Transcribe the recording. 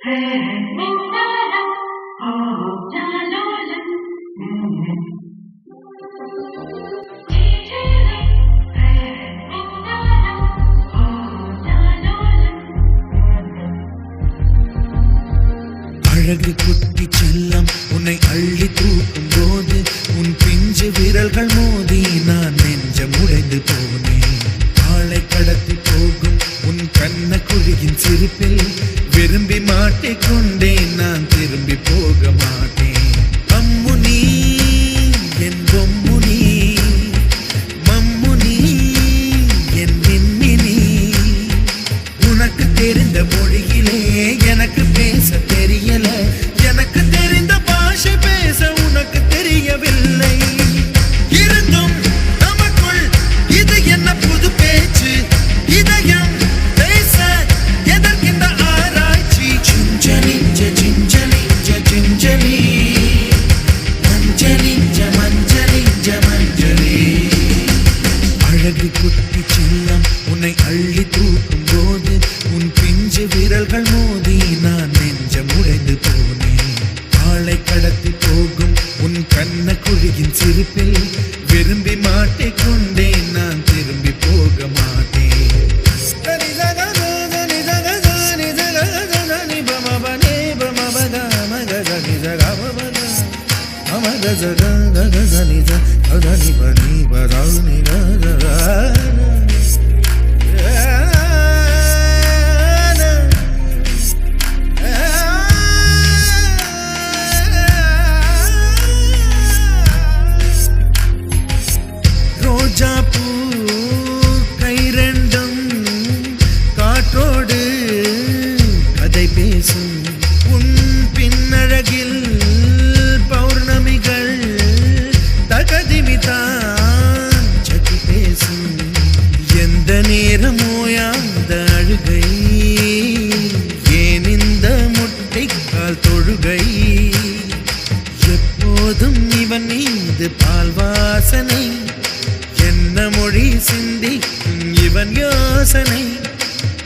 அழகு குட்டி செல்லம் உன்னை அள்ளி தூக்கும் போது உன் பிஞ்சு விரல்கள் மோதி நான் நெஞ்சம் உடைந்து போனேன். ஆளை கடத்தி போகும் உன் கண்ண குழியின் சிரிப்பில் விரும்பி மாட்டிக்கொண்டேன். நான் திரும்பி போக மாட்டேன். அம்முனி என் பொம்முனி, மம்முனி என் மின்மினி. உனக்கு தெரிந்த மொழியிலே எனக்கு பேச தெரியல. எனக்கு தெரிந்த பாஷை பேச உனக்கு தெரியவில்லை. இருந்தும் நமக்குள் இது என்ன புது பேச்சு? இதயம் பேச எதற்கின்ற ஆராய்ச்சி? சிஞ்சலிஞ்ச சிஞ்சலிஞ்ச சிஞ்சலி, மஞ்சளிஞ்ச மஞ்சளிஞ்ச மஞ்சளி. அழகு குட்டி செல்லம் உன்னை அள்ளி தூக்கும் போது உன் பிஞ்சு விரல்கள் மோதி நான் நெஞ்சம் உடைந்து போனேன். ஆளை கடத்தி போகும் உன் கண்ண குழியின் சிரிப்பில் விரும்பி மாட்டிக்கொண்டேன். நான் திரும்பி போக மாட்டேன். ரோஜா பூ கை ரெண்டும் காற்றோடு கதை பேசும். உன் பின்னழகில் பௌர்ணமிகள் தகதிமிதான் சதி பேசும். எந்த நேரமோ அந்த அழுகை, ஏன் இந்த முட்டைக்கால் தொழுகை? எப்போதும் இவன் மீது பால் வாசனை, என்ன மொழி சிந்தி இவன் யோசனை?